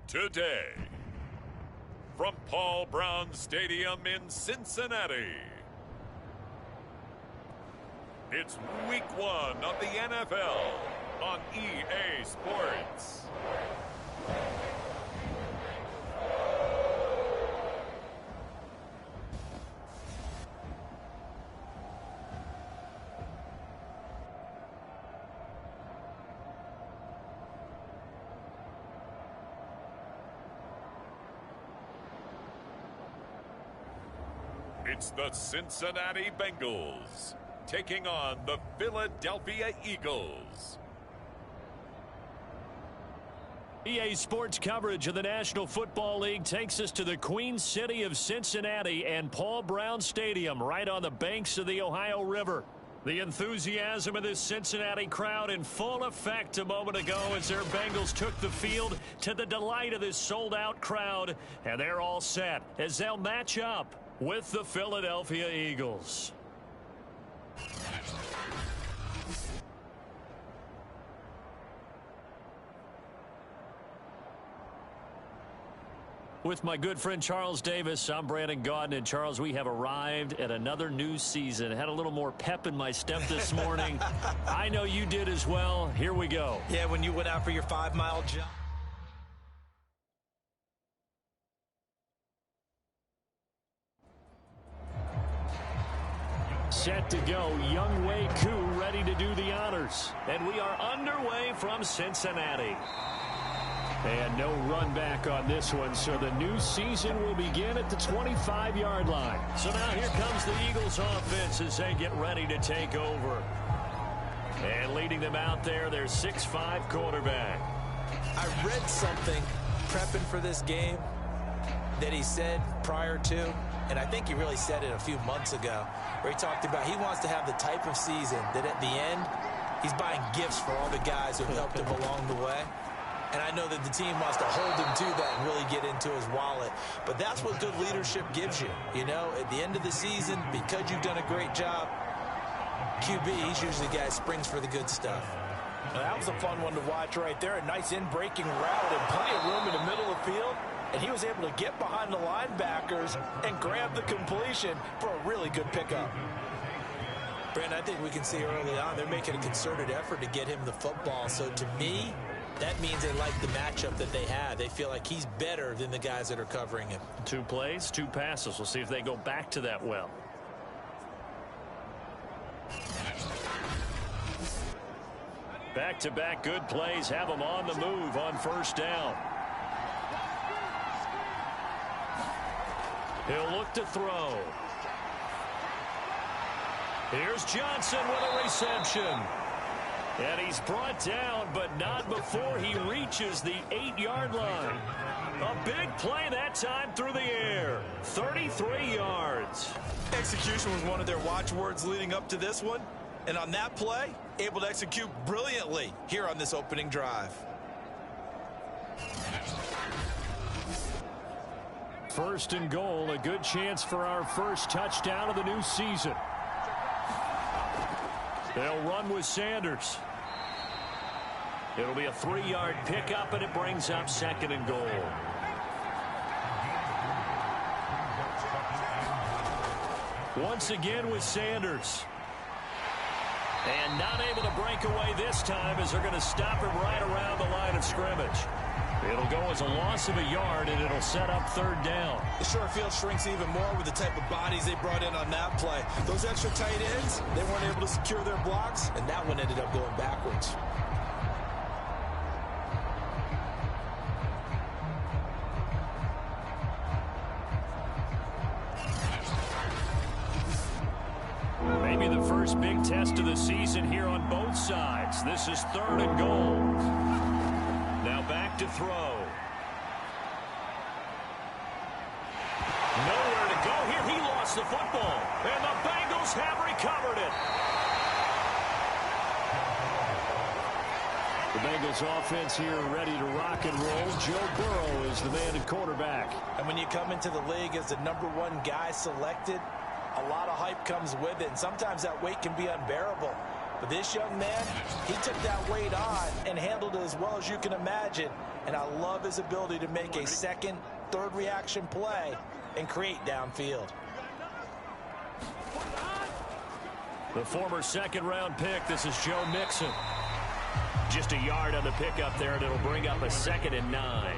Today, from Paul Brown Stadium in Cincinnati, it's Week 1 of the NFL on EA Sports. It's the Cincinnati Bengals taking on the Philadelphia Eagles. EA Sports coverage of the National Football League takes us to the Queen City of Cincinnati and Paul Brown Stadium right on the banks of the Ohio River. The enthusiasm of this Cincinnati crowd in full effect a moment ago as their Bengals took the field to the delight of this sold-out crowd. And they're all set as they'll match up with the Philadelphia Eagles. With my good friend Charles Davis, I'm Brandon Gaudin. And Charles, we have arrived at another new season. I had a little more pep in my step this morning. I know you did as well. Here we go. Yeah, when you went out for your 5-mile jump. Set to go, Younghoe Koo ready to do the honors. And we are underway from Cincinnati. And no run back on this one, so the new season will begin at the 25-yard line. So now here comes the Eagles offense as they get ready to take over. And leading them out there, their 6'5" quarterback. I read something prepping for this game that he said prior to, and I think he really said it a few months ago, where he talked about he wants to have the type of season that at the end, he's buying gifts for all the guys who helped him along the way. And I know that the team wants to hold him to that and really get into his wallet. But that's what good leadership gives you. You know, at the end of the season, because you've done a great job, QB, he's usually the guy who springs for the good stuff. Well, that was a fun one to watch right there. A nice in-breaking route and plenty of room in the middle of the field. And he was able to get behind the linebackers and grab the completion for a really good pickup. Brandon, I think we can see early on they're making a concerted effort to get him the football. So to me, that means they like the matchup that they have. They feel like he's better than the guys that are covering him. 2 plays, 2 passes. We'll see if they go back to that well. Back-to-back good plays have them on the move on first down. He'll look to throw. Here's Johnson with a reception. And he's brought down, but not before he reaches the 8-yard line. A big play that time through the air. 33 yards. Execution was one of their watchwords leading up to this one. And on that play, able to execute brilliantly here on this opening drive. First and goal, a good chance for our first touchdown of the new season. They'll run with Sanders. It'll be a 3-yard pickup, and it brings up second and goal. Once again with Sanders. And not able to break away this time as they're going to stop him right around the line of scrimmage. It'll go as a loss of a yard, and it'll set up third down. The short field shrinks even more with the type of bodies they brought in on that play. Those extra tight ends, they weren't able to secure their blocks, And that one ended up going backwards. Maybe the first big test of the season here on both sides. This is third and goal. Now back to throw. Nowhere to go here. He lost the football. And the Bengals have recovered it. The Bengals offense here ready to rock and roll. Joe Burrow is the man at quarterback. And when you come into the league as the #1 guy selected, a lot of hype comes with it. And sometimes that weight can be unbearable. But this young man, he took that weight on and handled it as well as you can imagine. And I love his ability to make a second, third reaction play and create downfield. The former second-round pick, this is Joe Mixon. Just a yard on the pickup there, and it'll bring up a 2nd and 9.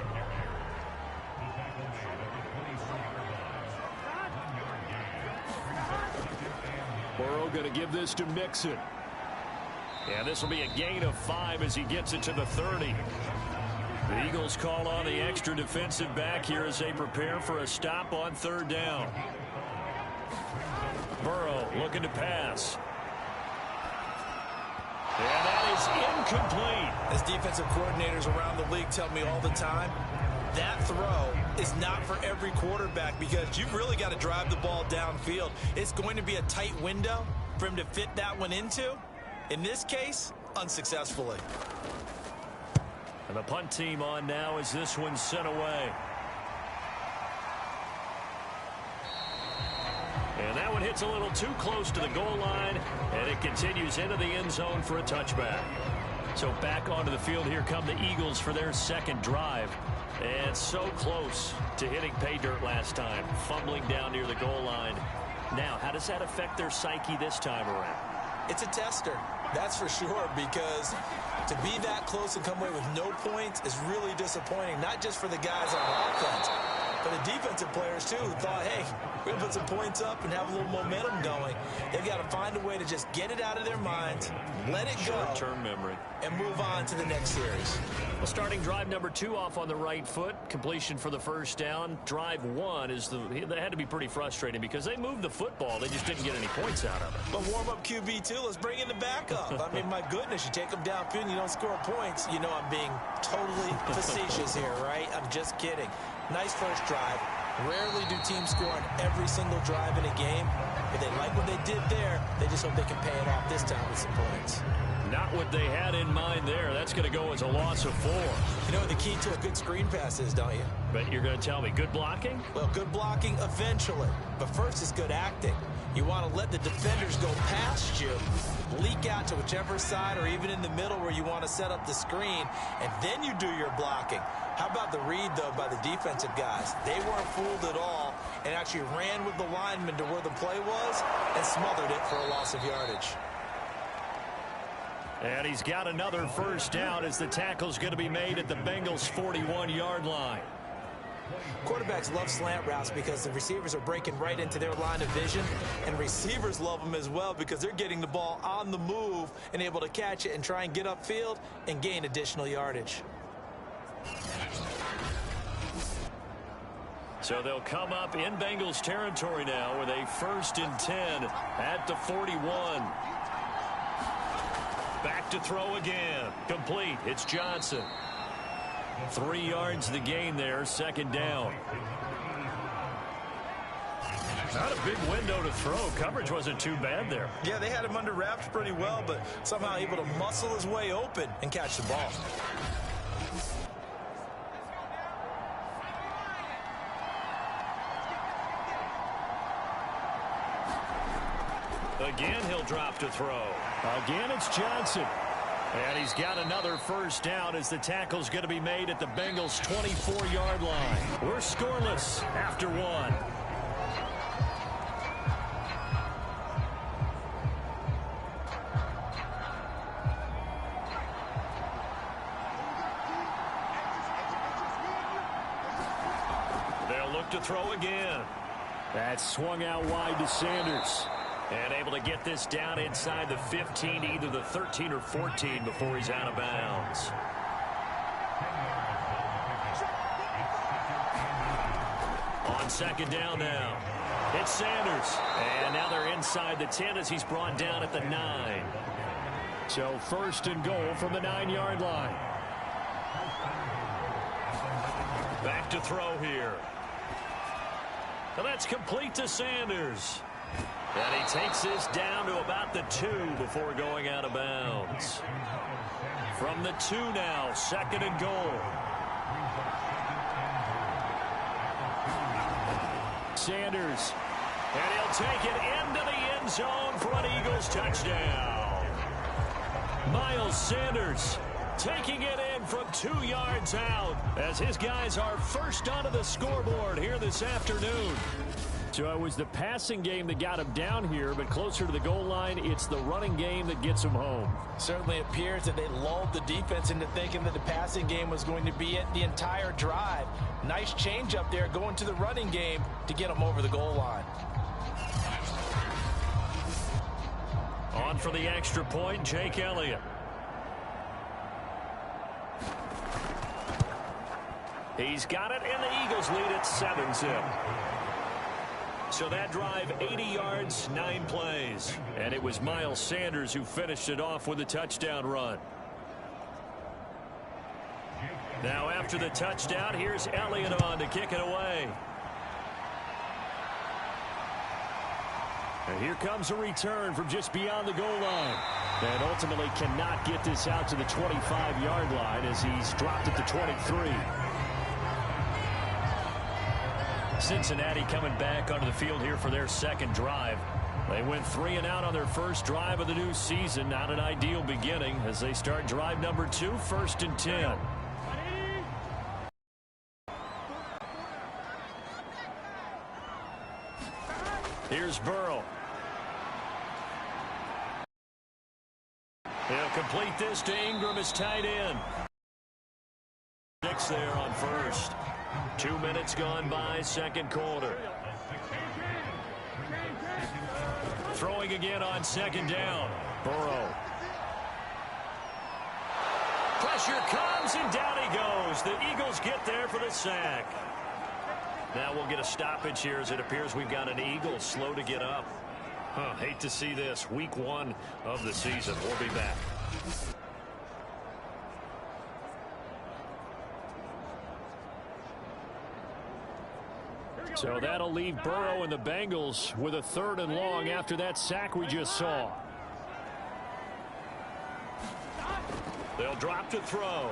Burrow going to give this to Mixon. And this will be a gain of 5 as he gets it to the 30. The Eagles call on the extra defensive back here as they prepare for a stop on 3rd down. Burrow looking to pass. And that is incomplete. As defensive coordinators around the league tell me all the time, that throw is not for every quarterback because you've really got to drive the ball downfield. It's going to be a tight window for him to fit that one into. In this case, unsuccessfully. And the punt team on now as this one's sent away. And that one hits a little too close to the goal line, and it continues into the end zone for a touchback. So back onto the field, here come the Eagles for their 2nd drive. And so close to hitting pay dirt last time, fumbling down near the goal line. Now, how does that affect their psyche this time around? It's a tester, that's for sure, because to be that close and come away with no points is really disappointing, not just for the guys on offense, but the defensive players, too, who thought, hey, we're going to put some points up and have a little momentum going. They've got to find a way to just get it out of their minds, let it go, short-term memory, and move on to the next series. Well, starting drive number 2 off on the right foot. Completion for the 1st down. Drive 1 is that had to be pretty frustrating because they moved the football. They just didn't get any points out of it. But warm-up QB, too. Let's bring in the backup. I mean, my goodness, you take them downfield and you don't score points. You know I'm being totally facetious here, right? I'm just kidding. Nice first drive. Rarely do teams score on every single drive in a game, but they like what they did there. They just hope they can pay it off this time with some points. Not what they had in mind there. That's going to go as a loss of 4. You know what the key to a good screen pass is, don't you? But you're going to tell me good blocking? Well, good blocking eventually. But first is good acting. You want to let the defenders go past you, leak out to whichever side or even in the middle where you want to set up the screen, and then you do your blocking. How about the read, though, by the defensive guys? They weren't fooled at all and actually ran with the lineman to where the play was and smothered it for a loss of yardage. And he's got another 1st down as the tackle's going to be made at the Bengals' 41-yard line. Quarterbacks love slant routes because the receivers are breaking right into their line of vision, and receivers love them as well because they're getting the ball on the move and able to catch it and try and get upfield and gain additional yardage. So they'll come up in Bengals territory now with a 1st and 10 at the 41. Back to throw again. Complete. It's Johnson. 3 yards the gain there. 2nd down. Not a big window to throw. Coverage wasn't too bad there. Yeah, they had him under wraps pretty well, but somehow able to muscle his way open and catch the ball. Again, he'll drop to throw. Again, it's Johnson. And he's got another 1st down as the tackle's going to be made at the Bengals' 24-yard line. We're scoreless after 1. They'll look to throw again. That swung out wide to Sanders. And able to get this down inside the 15, either the 13 or 14 before he's out of bounds. On 2nd down now. It's Sanders. And now they're inside the 10 as he's brought down at the 9. So 1st and goal from the 9-yard line. Back to throw here. And that's complete to Sanders. And he takes this down to about the 2 before going out of bounds. From the 2 now, 2nd and goal. Sanders. And he'll take it into the end zone for an Eagles touchdown. Miles Sanders taking it in from 2 yards out as his guys are first onto the scoreboard here this afternoon. So it was the passing game that got him down here, but closer to the goal line, it's the running game that gets him home. Certainly appears that they lulled the defense into thinking that the passing game was going to be it the entire drive. Nice change up there going to the running game to get him over the goal line. On for the extra point, Jake Elliott. He's got it, and the Eagles lead at 7-zip. So that drive, 80 yards, 9 plays. And it was Miles Sanders who finished it off with a touchdown run. Now after the touchdown, here's Elliott on to kick it away. And here comes a return from just beyond the goal line. And ultimately cannot get this out to the 25-yard line as he's dropped at the 23. Cincinnati coming back onto the field here for their second drive. They went 3 and out on their first drive of the new season. Not an ideal beginning as they start drive number 2, 1st and 10. Here's Burrow. He'll complete this to Ingram as tight end. 6 there on first. 2 minutes gone by, second quarter. Throwing again on second down. Burrow. Pressure comes, and down he goes. The Eagles get there for the sack. Now we'll get a stoppage here as it appears we've got an Eagle slow to get up. Hate to see this. Week 1 of the season. We'll be back. So that'll leave Burrow and the Bengals with a 3rd and long after that sack we just saw. They'll drop to throw.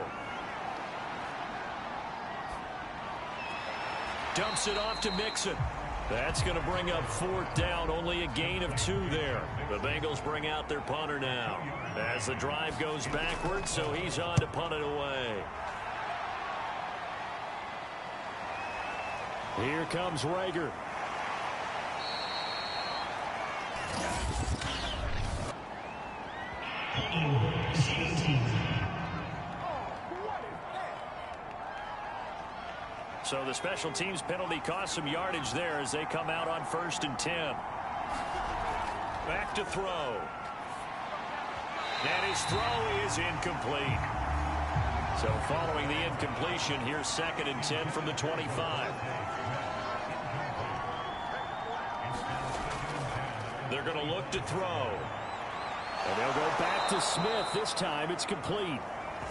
Dumps it off to Mixon. That's going to bring up 4th down. Only a gain of 2 there. The Bengals bring out their punter now as the drive goes backwards, so he's on to punt it away. Here comes Rager. So the special teams penalty cost some yardage there as they come out on 1st and 10. Back to throw. And his throw is incomplete. So following the incompletion, here's 2nd and 10 from the 25. They're going to look to throw. And they'll go back to Smith. This time it's complete.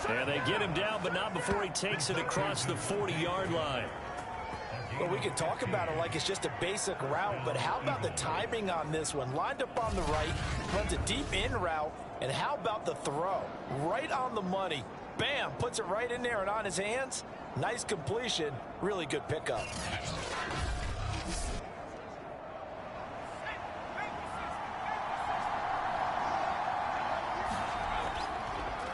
And they get him down, but not before he takes it across the 40-yard line. Well, we can talk about it like it's just a basic route, but how about the timing on this one? Lined up on the right, runs a deep in route, and how about the throw? Right on the money. Bam, puts it right in there and on his hands. Nice completion, really good pickup.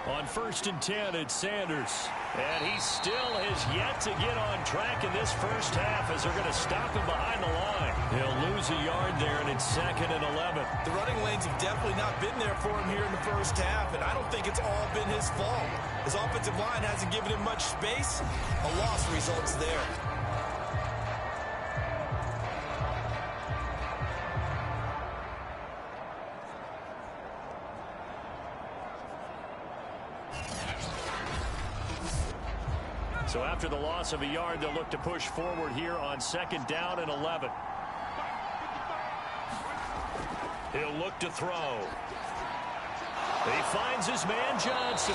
On 1st and 10, it's Sanders. And he still has yet to get on track in this first half as they're going to stop him behind the line. He'll lose a yard there, and it's 2nd and 11. The running lanes have definitely not been there for him here in the first half, and I don't think it's all been his fault. His offensive line hasn't given him much space. A loss results there. So after the loss of a yard, they'll look to push forward here on 2nd down and 11. He'll look to throw. He finds his man Johnson.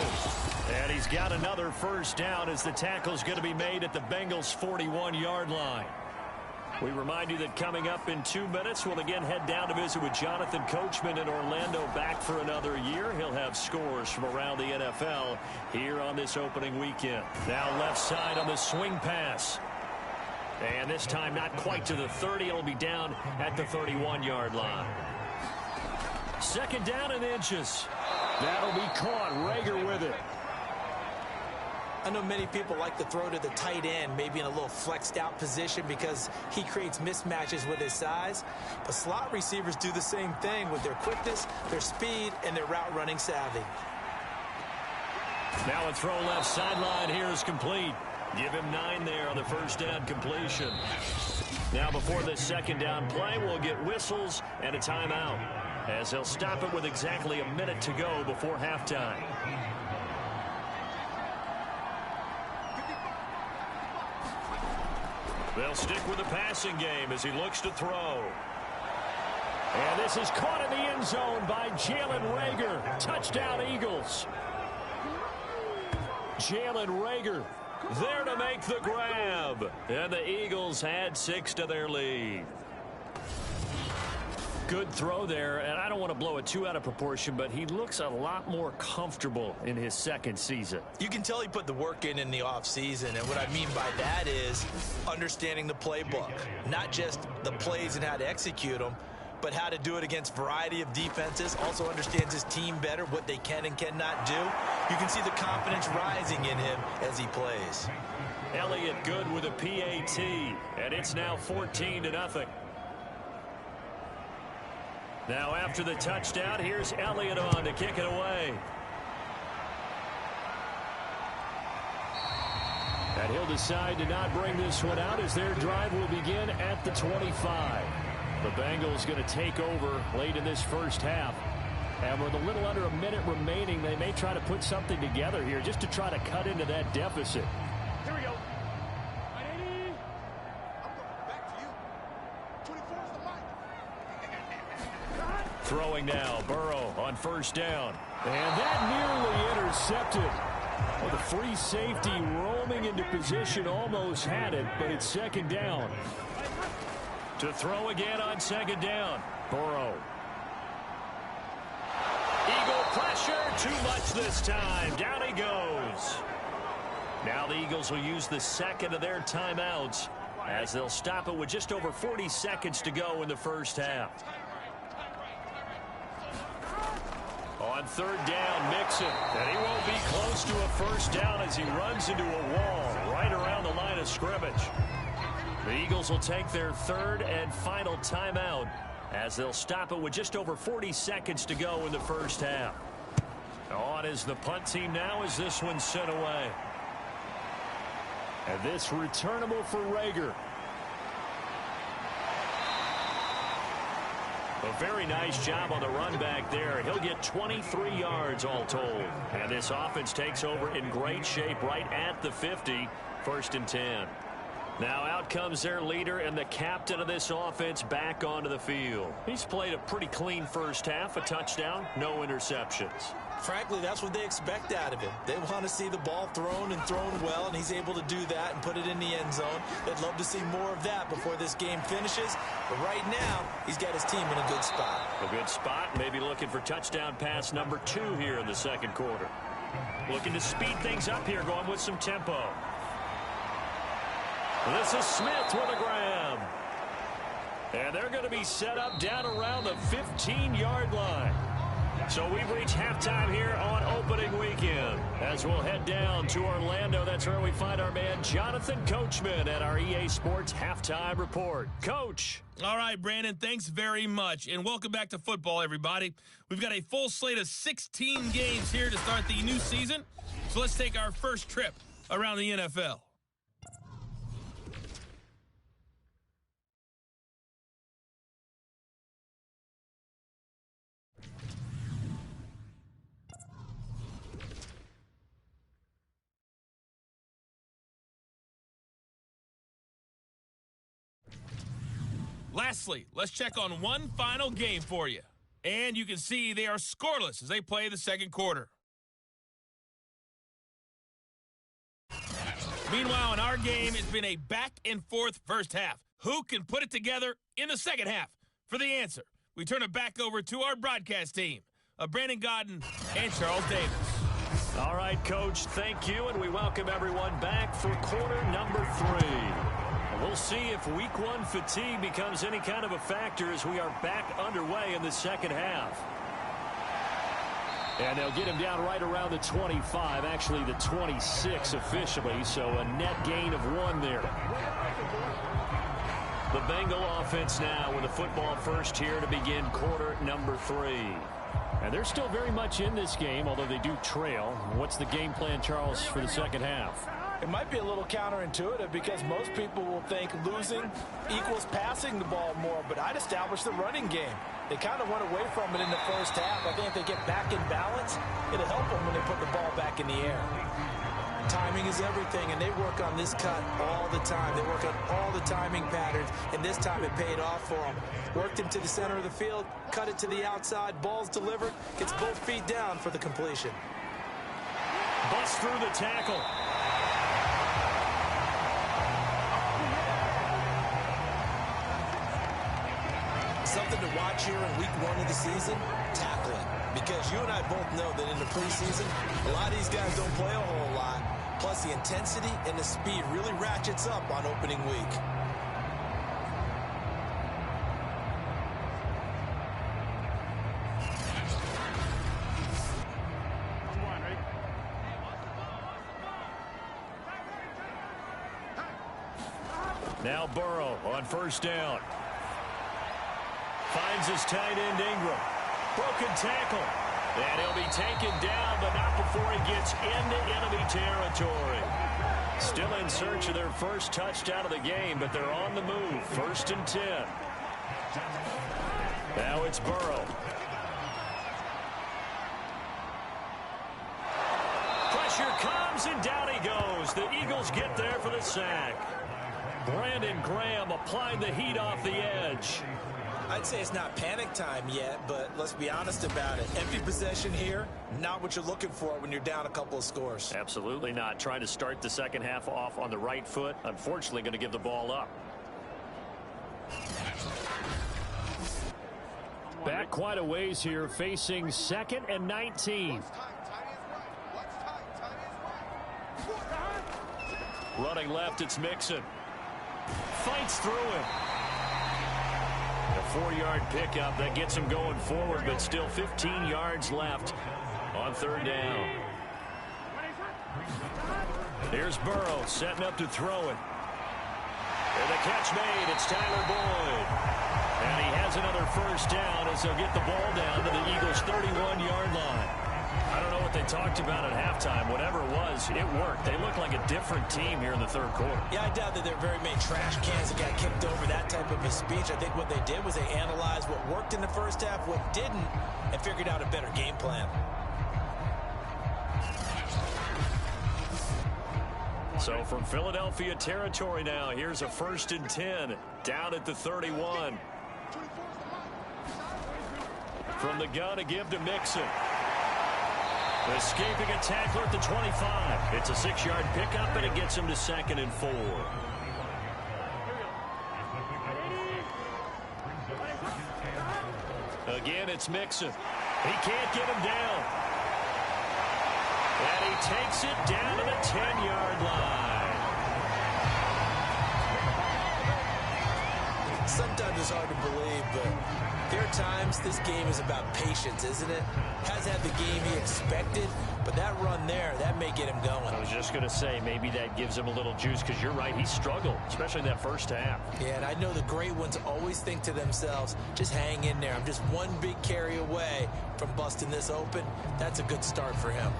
And he's got another 1st down as the tackle's going to be made at the Bengals' 41-yard line. We remind you that coming up in 2 minutes, we'll again head down to visit with Jonathan Coachman in Orlando, back for another year. He'll have scores from around the NFL here on this opening weekend. Now left side on the swing pass. And this time not quite to the 30. It'll be down at the 31-yard line. 2nd down and inches. That'll be caught. Rager with it. I know many people like to throw to the tight end, maybe in a little flexed out position because he creates mismatches with his size. But slot receivers do the same thing with their quickness, their speed, and their route running savvy. Now a throw left sideline here is complete. Give him 9 there on the first down completion. Now before this second down play, we'll get whistles and a timeout, as they'll stop it with exactly a minute to go before halftime. They'll stick with the passing game as he looks to throw. And this is caught in the end zone by Jalen Rager. Touchdown, Eagles. Jalen Rager there to make the grab. And the Eagles add 6 to their lead. Good throw there, and I don't want to blow it too out of proportion, but he looks a lot more comfortable in his second season. You can tell he put the work in the offseason, and what I mean by that is understanding the playbook. Not just the plays and how to execute them, but how to do it against a variety of defenses. Also understands his team better, what they can and cannot do. You can see the confidence rising in him as he plays. Elliott good with a PAT, and it's now 14-0. Now after the touchdown, here's Elliott on to kick it away. And he'll decide to not bring this one out as their drive will begin at the 25. The Bengals going to take over late in this first half. And with a little under a minute remaining, they may try to put something together here just to try to cut into that deficit. Here we go. Throwing now, Burrow on first down. And that nearly intercepted. Well, the free safety roaming into position almost had it, but it's second down. To throw again on second down, Burrow. Eagle pressure, too much this time. Down he goes. Now the Eagles will use the second of their timeouts as they'll stop it with just over 40 seconds to go in the first half. On third down, Mixon, and he won't be close to a first down as he runs into a wall right around the line of scrimmage. The Eagles will take their third and final timeout as they'll stop it with just over 40 seconds to go in the first half. On is the punt team now as this one's sent away. And this returnable for Rager. A very nice job on the run back there. He'll get 23 yards all told. And this offense takes over in great shape right at the 50. First and 10. Now out comes their leader and the captain of this offense back onto the field. He's played a pretty clean first half, a touchdown, no interceptions. Frankly, that's what they expect out of him. They want to see the ball thrown and thrown well, and he's able to do that and put it in the end zone. They'd love to see more of that before this game finishes. But right now, he's got his team in a good spot. A good spot, maybe looking for touchdown pass number 2 here in the second quarter. Looking to speed things up here, going with some tempo. This is Smith with a grab. And they're going to be set up down around the 15-yard line. So we've reached halftime here on opening weekend. As we'll head down to Orlando, that's where we find our man Jonathan Coachman at our EA Sports Halftime Report. Coach. All right, Brandon, thanks very much. And welcome back to football, everybody. We've got a full slate of 16 games here to start the new season. So let's take our first trip around the NFL. Lastly, let's check on one final game for you. And you can see they are scoreless as they play the second quarter. Meanwhile, in our game, it's been a back-and-forth first half. Who can put it together in the second half? For the answer, we turn it back over to our broadcast team of Brandon Godden and Charles Davis. All right, Coach, thank you, and we welcome everyone back for quarter number 3. We'll see if week 1 fatigue becomes any kind of a factor as we are back underway in the second half. And they'll get him down right around the 25, actually the 26 officially, so a net gain of 1 there. The Bengal offense now with the football first here to begin quarter number 3. And they're still very much in this game, although they do trail. What's the game plan, Charles, for the second half? It might be a little counterintuitive because most people will think losing equals passing the ball more, but I'd establish the running game. They kind of went away from it in the first half. I think if they get back in balance, it'll help them when they put the ball back in the air. Timing is everything, and they work on this cut all the time. They work on all the timing patterns, and this time it paid off for them. Worked him to the center of the field, cut it to the outside, ball's delivered, gets both feet down for the completion. Bust through the tackle. Something to watch here in week 1 of the season, tackling. Because you and I both know that in the preseason, a lot of these guys don't play a whole lot. Plus, the intensity and the speed really ratchets up on opening week. Now Burrow on first down. Finds his tight end Ingram. Broken tackle. And he'll be taken down, but not before he gets into enemy territory. Still in search of their first touchdown of the game, but they're on the move. 1st and 10. Now it's Burrow. Pressure comes, and down he goes. The Eagles get there for the sack. Brandon Graham applying the heat off the edge. I'd say it's not panic time yet, but let's be honest about it. Empty possession here, not what you're looking for when you're down a couple of scores. Absolutely not. Trying to start the second half off on the right foot. Unfortunately, going to give the ball up. Back quite a ways here, facing 2nd and 19. Running left, it's Mixon. Fights through him. A 4-yard pickup that gets him going forward, but still 15 yards left on 3rd down. Here's Burrow setting up to throw it. And the catch made. It's Tyler Boyd. And he has another first down as they'll get the ball down to the Eagles' 31-yard line. I don't know what they talked about at halftime. Whatever it was, it worked. They look like a different team here in the 3rd quarter. Yeah, I doubt that there are very many trash cans that got kicked over that type of a speech. I think what they did was they analyzed what worked in the first half, what didn't, and figured out a better game plan. So from Philadelphia territory now, here's a 1st and 10 down at the 31. From the gun to give to Mixon. Escaping a tackler at the 25. It's a 6-yard pickup, and it gets him to 2nd and 4. Again, it's Mixon. He can't get him down. And he takes it down to the 10-yard line. Sometimes it's hard to believe, but there are times this game is about patience, isn't it? Hasn't had the game he expected, but that run there, that may get him going. I was just going to say, maybe that gives him a little juice, because you're right, he struggled, especially in that first half. Yeah, and I know the great ones always think to themselves, just hang in there. I'm just one big carry away from busting this open. That's a good start for him.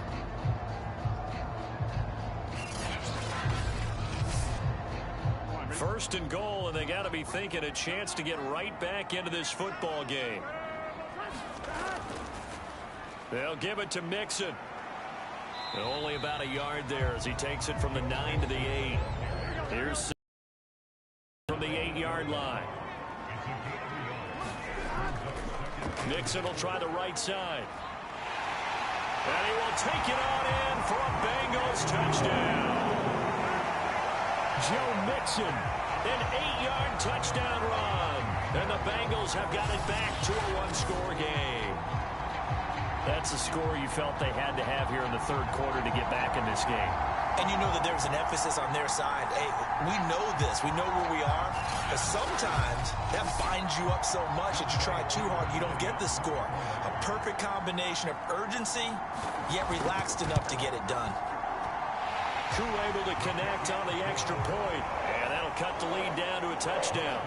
First and goal, and they got to be thinking a chance to get right back into this football game. They'll give it to Mixon. And only about a yard there as he takes it from the 9 to the 8. Here's from the 8-yard line. Mixon will try the right side. And he will take it on in for a Bengals touchdown. Joe Mixon, an 8-yard touchdown run. And the Bengals have got it back to a one-score game. That's a score you felt they had to have here in the 3rd quarter to get back in this game. And you know that there's an emphasis on their side. Hey, we know this. We know where we are. But sometimes that binds you up so much that you try too hard, you don't get the score. A perfect combination of urgency, yet relaxed enough to get it done. Koo able to connect on the extra point. And that'll cut the lead down to a touchdown.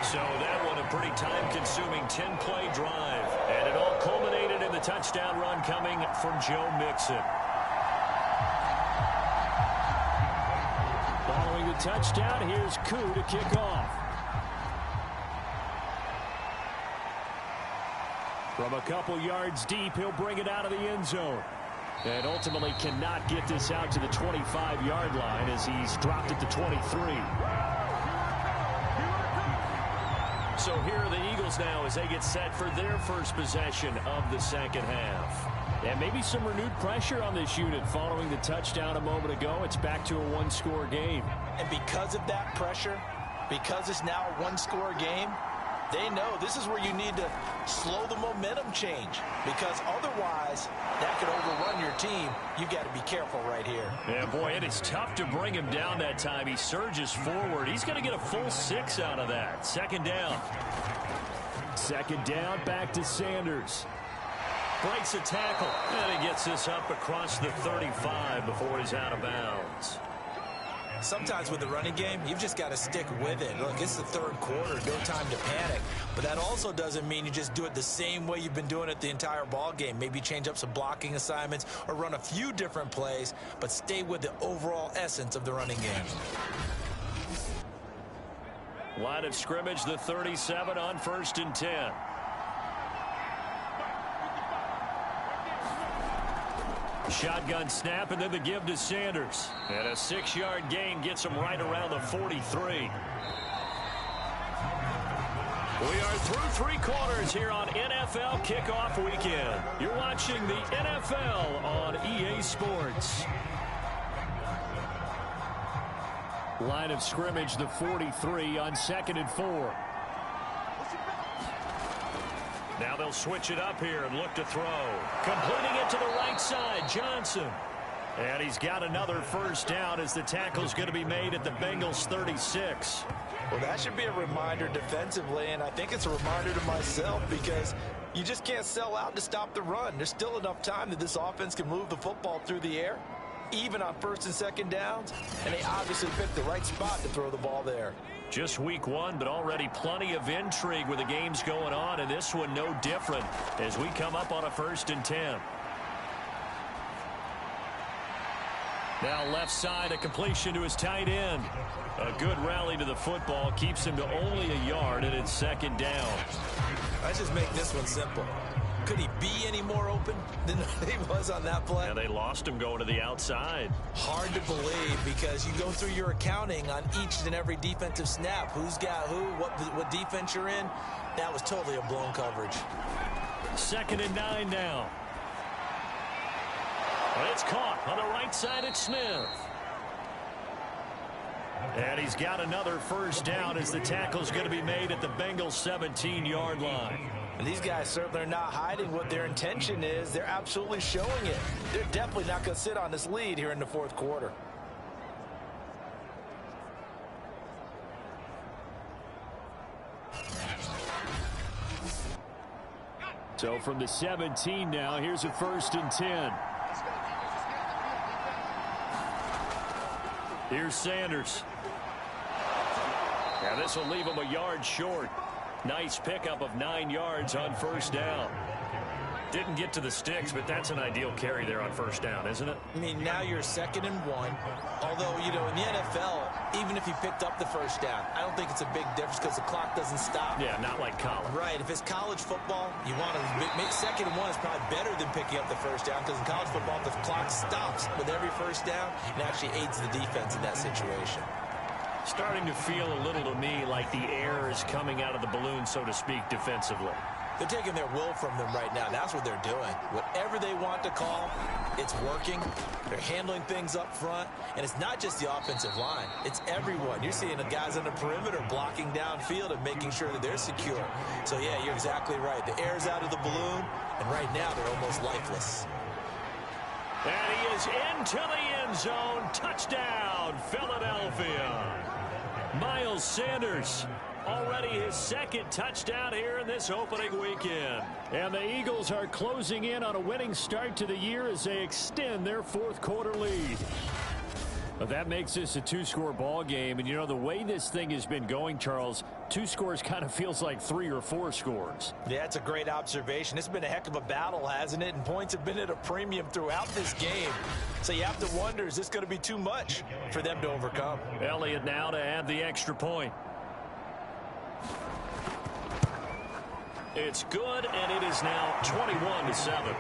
So that one a pretty time-consuming 10-play drive. And it all culminated in the touchdown run coming from Joe Mixon. Following the touchdown, here's Koo to kick off. From a couple yards deep, he'll bring it out of the end zone. And ultimately cannot get this out to the 25-yard line as he's dropped at the 23. So here are the Eagles now as they get set for their first possession of the second half. And maybe some renewed pressure on this unit following the touchdown a moment ago. It's back to a one-score game. And because of that pressure, because it's now a one-score game, they know this is where you need to slow the momentum change, because otherwise that could overrun your team. You got to be careful right here. Yeah, boy, it is tough to bring him down that time. He surges forward. He's going to get a full 6 out of that. Second down. Second down, back to Sanders. Breaks a tackle, and he gets this up across the 35 before he's out of bounds. Sometimes with the running game, you've just got to stick with it. Look, it's the third quarter, no time to panic. But that also doesn't mean you just do it the same way you've been doing it the entire ball game. Maybe change up some blocking assignments or run a few different plays, but stay with the overall essence of the running game. Line of scrimmage, the 37 on 1st and 10. Shotgun snap, and then the give to Sanders. And a 6-yard gain gets him right around the 43. We are through 3 quarters here on NFL Kickoff Weekend. You're watching the NFL on EA Sports. Line of scrimmage, the 43 on 2nd and 4. Now they'll switch it up here and look to throw. Completing it to the right side, Johnson. And he's got another first down as the tackle's going to be made at the Bengals 36. Well, that should be a reminder defensively, and I think it's a reminder to myself, because you just can't sell out to stop the run. There's still enough time that this offense can move the football through the air, even on 1st and 2nd downs, and they obviously picked the right spot to throw the ball there. Just week 1, but already plenty of intrigue with the games going on, and this one no different as we come up on a 1st and 10. Now left side, a completion to his tight end. A good rally to the football keeps him to only a yard, and it's 2nd down. Let's just make this one simple. Could he be any more open than he was on that play? Yeah, they lost him going to the outside. Hard to believe, because you go through your accounting on each and every defensive snap. Who's got who, what defense you're in. That was totally a blown coverage. 2nd and 9 now. Well, it's caught on the right side at Smith. And he's got another first down as the tackle's going to be made at the Bengals 17-yard line. And these guys certainly are not hiding what their intention is. They're absolutely showing it. They're definitely not going to sit on this lead here in the 4th quarter. So from the 17 now, here's a 1st and 10. Here's Sanders. Now this will leave him a yard short. Nice pickup of 9 yards on 1st down. Didn't get to the sticks, but that's an ideal carry there on 1st down, isn't it? I mean, now you're 2nd and 1. Although, you know, in the NFL, even if you picked up the first down, I don't think it's a big difference because the clock doesn't stop. Yeah, not like college. Right. If it's college football, you want to make 2nd and 1 is probably better than picking up the first down, because in college football, the clock stops with every first down and actually aids the defense in that situation. Starting to feel a little to me like the air is coming out of the balloon, so to speak, defensively. They're taking their will from them right now. That's what they're doing. Whatever they want to call, it's working. They're handling things up front. And it's not just the offensive line. It's everyone. You're seeing the guys on the perimeter blocking downfield and making sure that they're secure. So, yeah, you're exactly right. The air's out of the balloon, and right now they're almost lifeless. And he is into the end zone. Touchdown, Philadelphia. Miles Sanders, already his second touchdown here in this opening weekend. And the Eagles are closing in on a winning start to the year as they extend their fourth quarter lead. But that makes this a two-score ball game. And, you know, the way this thing has been going, Charles, 2 scores kind of feels like 3 or 4 scores. Yeah, that's a great observation. It's been a heck of a battle, hasn't it? And points have been at a premium throughout this game. So you have to wonder, is this going to be too much for them to overcome? Elliott now to add the extra point. It's good, and it is now 21-7.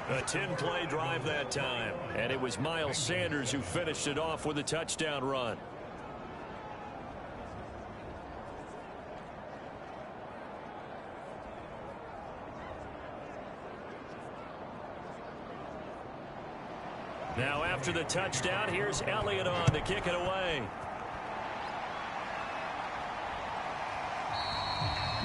A 10-play drive that time. And it was Miles Sanders who finished it off with a touchdown run. Now after the touchdown, here's Elliott on to kick it away.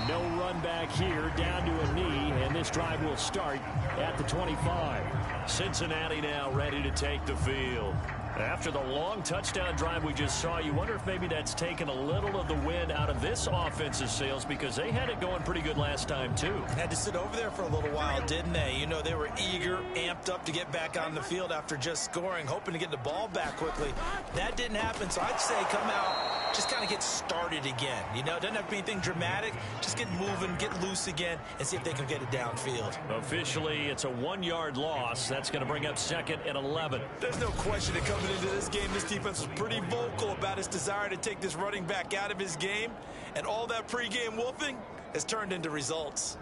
No run back here, down to a knee, and this drive will start at the 25. Cincinnati now ready to take the field. After the long touchdown drive we just saw, you wonder if maybe that's taken a little of the wind out of this offense's sails, because they had it going pretty good last time, too. Had to sit over there for a little while, didn't they? You know, they were eager, amped up to get back on the field after just scoring, hoping to get the ball back quickly. That didn't happen, so I'd say come out, just kind of get started again. You know, it doesn't have to be anything dramatic. Just get moving, get loose again, and see if they can get it downfield. Officially, it's a 1-yard loss. That's going to bring up 2nd and 11. There's no question that coming into this game, this defense was pretty vocal about its desire to take this running back out of his game, and all that pregame wolfing has turned into results.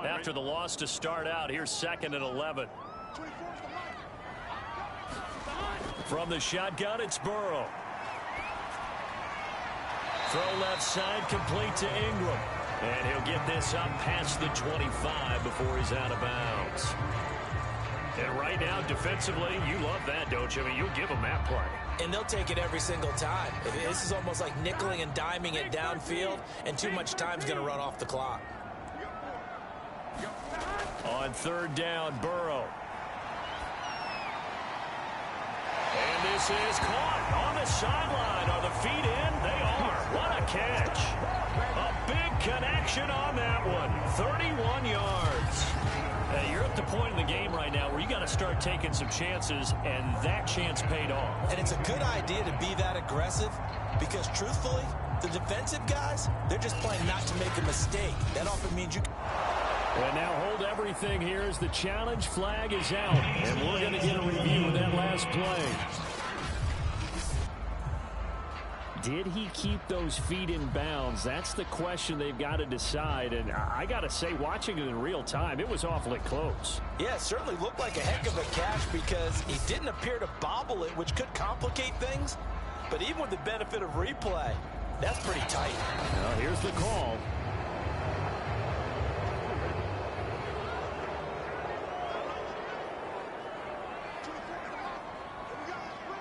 After the loss to start out, here's 2nd and 11. From the shotgun, it's Burrow. Throw left side, complete to Ingram. And he'll get this up past the 25 before he's out of bounds. And right now, defensively, you love that, don't you? I mean, you'll give them that play. And they'll take it every single time. This is almost like nickeling and diming it downfield, and too much time's going to run off the clock. On 3rd down, Burrow. And this is caught on the sideline. Are the feet in? They are. What a catch. A big connection on that one. 31 yards. You're at the point in the game right now where you got to start taking some chances, and that chance paid off. And it's a good idea to be that aggressive because, truthfully, the defensive guys, they're just playing not to make a mistake. That often means you... And now hold everything here as the challenge flag is out. And we're going to get a review of that last play. Did he keep those feet in bounds? That's the question they've got to decide. And I got to say, watching it in real time, it was awfully close. Yeah, it certainly looked like a heck of a catch because he didn't appear to bobble it, which could complicate things. But even with the benefit of replay, that's pretty tight. Well, here's the call.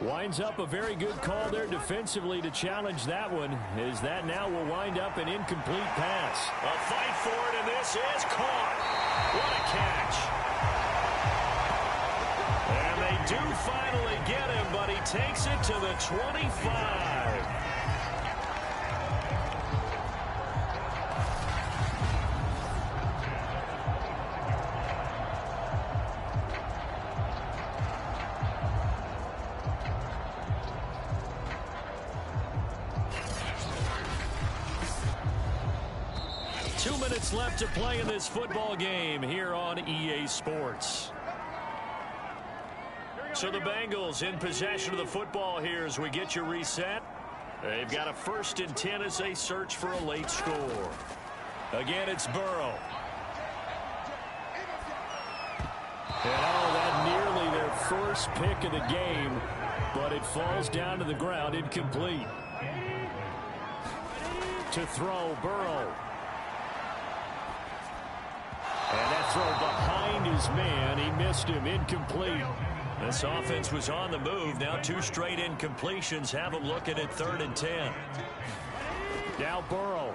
Winds up a very good call there defensively to challenge that one, as that now will wind up an incomplete pass. A fight for it, and this is caught. What a catch. And they do finally get him, but he takes it to the 25. 2 minutes left to play in this football game here on EA Sports. So the Bengals in possession of the football here as we get you reset. They've got a 1st and 10 as they search for a late score. Again, it's Burrow. And that nearly their first pick of the game, but it falls down to the ground incomplete. To throw, Burrow. And that throw behind his man, he missed him, incomplete. This offense was on the move. Now 2 straight incompletions have them looking at 3rd and 10. Now Burrow.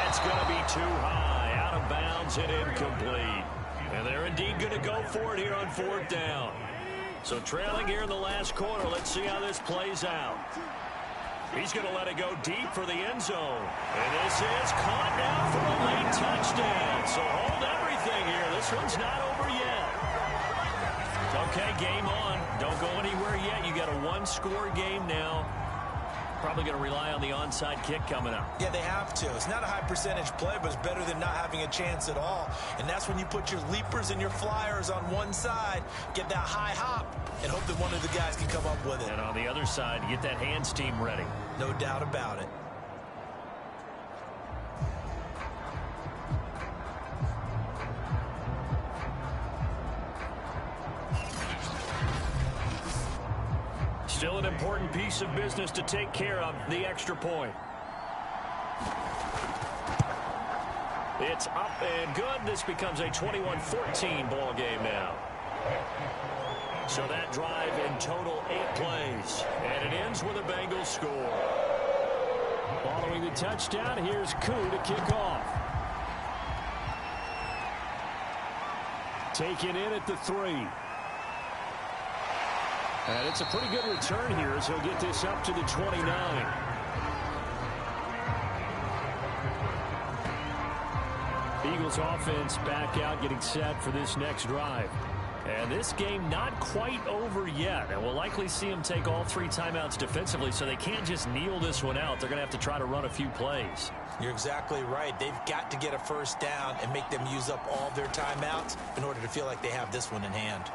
That's going to be too high, out of bounds and incomplete. And they're indeed going to go for it here on 4th down. So trailing here in the last quarter. Let's see how this plays out. He's going to let it go deep for the end zone. And this is caught now for a late touchdown. So hold everything here. This one's not over yet. Okay, game on. Don't go anywhere yet. You got a one-score game now. Probably going to rely on the onside kick coming up. Yeah, they have to. It's not a high-percentage play, but it's better than not having a chance at all. And that's when you put your leapers and your flyers on one side, get that high hop, and hope that one of the guys can come up with it. And on the other side, get that hands team ready. No doubt about it. Still an important piece of business to take care of, the extra point. It's up and good. This becomes a 21-14 ball game now. So that drive in total 8 plays. And it ends with a Bengals score. Following the touchdown, here's Koo to kick off. Taken in at the 3. And it's a pretty good return here as he'll get this up to the 29. Eagles offense back out, getting set for this next drive. And this game not quite over yet. And we'll likely see them take all 3 timeouts defensively, so they can't just kneel this one out. They're going to have to try to run a few plays. You're exactly right. They've got to get a first down and make them use up all their timeouts in order to feel like they have this one in hand.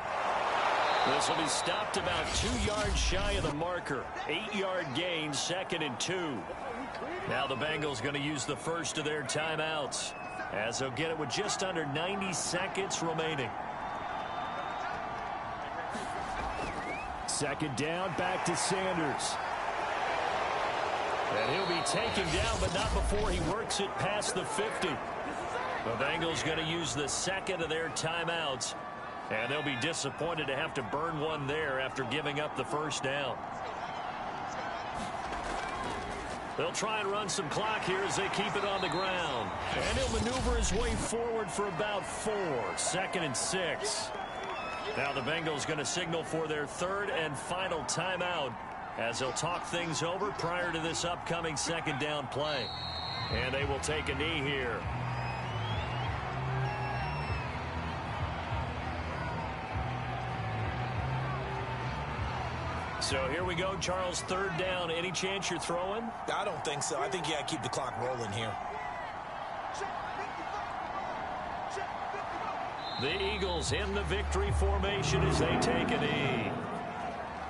This will be stopped about 2 yards shy of the marker. 8-yard gain, 2nd and 2. Now the Bengals going to use the first of their timeouts, as they'll get it with just under 90 seconds remaining. 2nd down, back to Sanders. And he'll be taken down, but not before he works it past the 50. The Bengals going to use the 2nd of their timeouts. And they'll be disappointed to have to burn one there after giving up the first down. They'll try and run some clock here as they keep it on the ground. And he'll maneuver his way forward for about 4. 2nd and 6. Now the Bengals going to signal for their 3rd and final timeout as they'll talk things over prior to this upcoming 2nd down play. And they will take a knee here. So here we go, Charles, 3rd down. Any chance you're throwing? I don't think so. I think you got to keep the clock rolling here. The Eagles in the victory formation as they take a knee.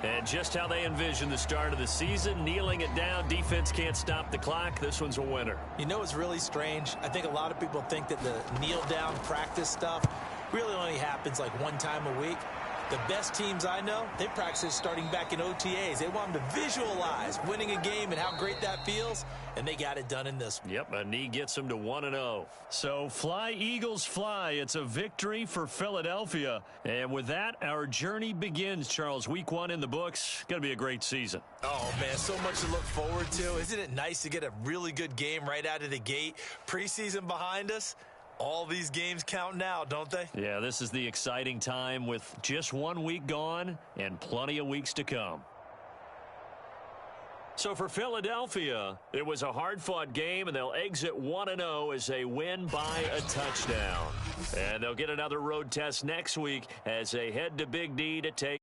And just how they envision the start of the season, kneeling it down. Defense can't stop the clock. This one's a winner. You know what's really strange? I think a lot of people think that the kneel-down practice stuff really only happens like one time a week. The best teams I know, they practice starting back in OTAs. They want them to visualize winning a game and how great that feels, and they got it done in this one. Yep, a knee gets them to 1-0. So fly, Eagles, fly. It's a victory for Philadelphia. And with that, our journey begins, Charles. Week 1 in the books. Going to be a great season. Oh, man, so much to look forward to. Isn't it nice to get a really good game right out of the gate? Preseason behind us. All these games count now, don't they? Yeah, this is the exciting time with just 1 week gone and plenty of weeks to come. So for Philadelphia, it was a hard-fought game, and they'll exit 1-0 as they win by a touchdown. And they'll get another road test next week as they head to Big D to take